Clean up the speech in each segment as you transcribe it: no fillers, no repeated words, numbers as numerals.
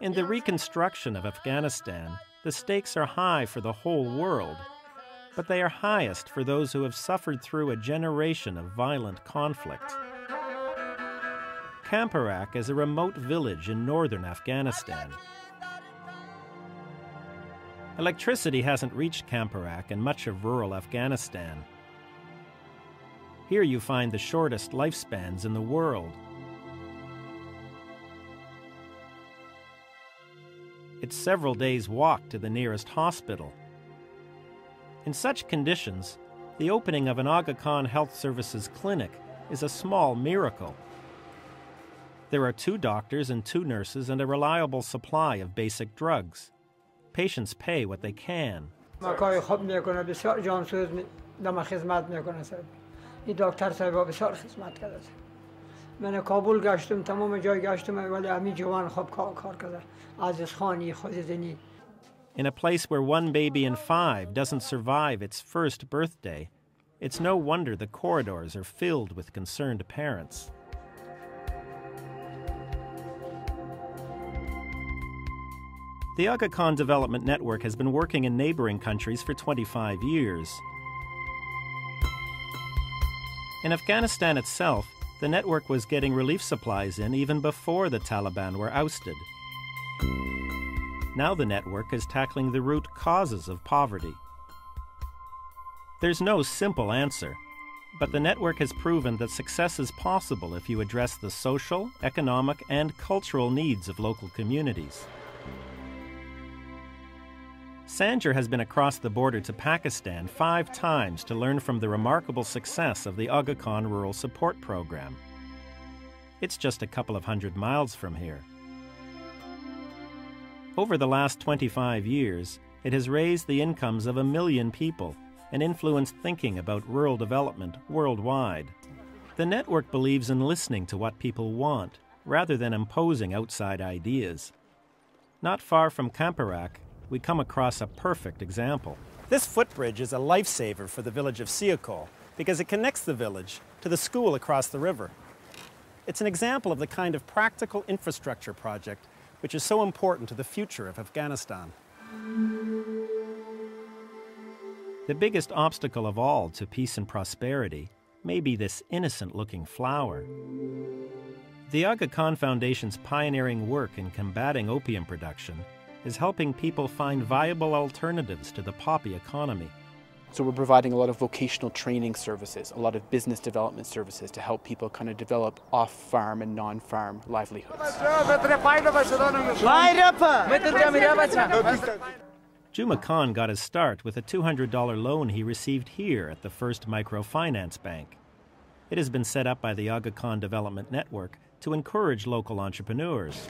In the reconstruction of Afghanistan, the stakes are high for the whole world, but they are highest for those who have suffered through a generation of violent conflict. Kamparak is a remote village in northern Afghanistan. Electricity hasn't reached Kamparak and much of rural Afghanistan. Here you find the shortest lifespans in the world. It's several days' walk to the nearest hospital. In such conditions, the opening of an Aga Khan Health Services clinic is a small miracle. There are 2 doctors and 2 nurses and a reliable supply of basic drugs. Patients pay what they can. من کابل گشتم تمام جای گشتم ولی همین جوان خوب کار کرده عزیز خانی خود زنی. In a place where 1 baby in 5 doesn't survive its first birthday, it's no wonder the corridors are filled with concerned parents. The Aga Khan Development Network has been working in neighboring countries for 25 years. In Afghanistan itself, the network was getting relief supplies in even before the Taliban were ousted. Now the network is tackling the root causes of poverty. There's no simple answer, but the network has proven that success is possible if you address the social, economic, and cultural needs of local communities. Sanjur has been across the border to Pakistan 5 times to learn from the remarkable success of the Aga Khan Rural Support Program. It's just a couple of 100 miles from here. Over the last 25 years, it has raised the incomes of 1 million people and influenced thinking about rural development worldwide. The network believes in listening to what people want, rather than imposing outside ideas. Not far from Kamparak, we come across a perfect example. This footbridge is a lifesaver for the village of Siakol because it connects the village to the school across the river. It's an example of the kind of practical infrastructure project which is so important to the future of Afghanistan. The biggest obstacle of all to peace and prosperity may be this innocent-looking flower. The Aga Khan Foundation's pioneering work in combating opium production is helping people find viable alternatives to the poppy economy. So we're providing a lot of vocational training services, a lot of business development services to help people kind of develop off-farm and non-farm livelihoods. Juma Khan got his start with a $200 loan he received here at the First Microfinance Bank. It has been set up by the Aga Khan Development Network to encourage local entrepreneurs.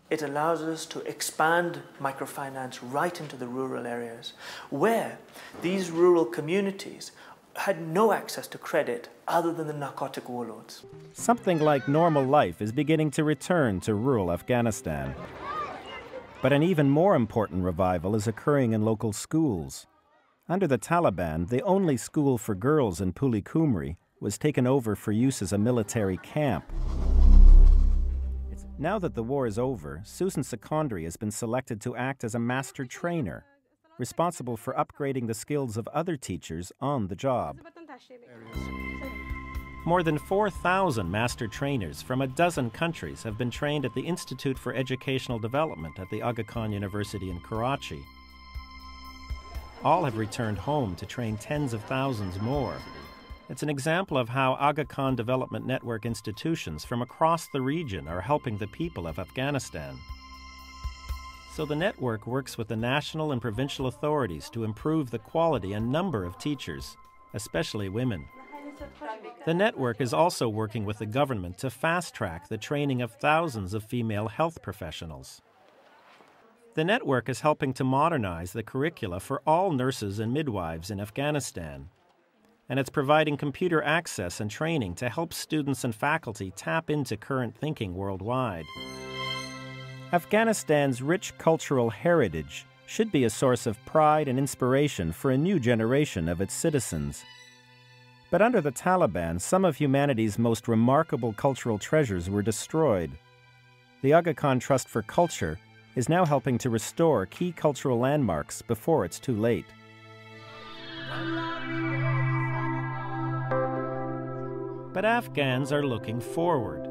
It allows us to expand microfinance right into the rural areas where these rural communities had no access to credit other than the narcotic warlords. Something like normal life is beginning to return to rural Afghanistan. But an even more important revival is occurring in local schools. Under the Taliban, the only school for girls in Puli Kumri was taken over for use as a military camp. Now that the war is over, Susan Secondary has been selected to act as a master trainer, responsible for upgrading the skills of other teachers on the job. More than 4,000 master trainers from a dozen countries have been trained at the Institute for Educational Development at the Aga Khan University in Karachi. All have returned home to train tens of thousands more. It's an example of how Aga Khan Development Network institutions from across the region are helping the people of Afghanistan. So the network works with the national and provincial authorities to improve the quality and number of teachers, especially women. The network is also working with the government to fast-track the training of thousands of female health professionals. The network is helping to modernize the curricula for all nurses and midwives in Afghanistan, and it's providing computer access and training to help students and faculty tap into current thinking worldwide. Afghanistan's rich cultural heritage should be a source of pride and inspiration for a new generation of its citizens. But under the Taliban, some of humanity's most remarkable cultural treasures were destroyed. the Aga Khan Trust for Culture is now helping to restore key cultural landmarks before it's too late. But Afghans are looking forward.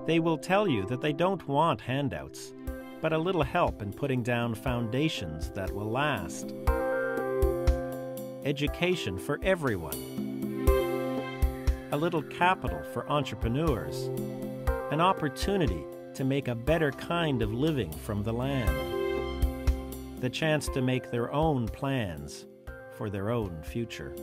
They will tell you that they don't want handouts, but a little help in putting down foundations that will last. Education for everyone. A little capital for entrepreneurs. An opportunity to make a better kind of living from the land. The chance to make their own plans for their own future.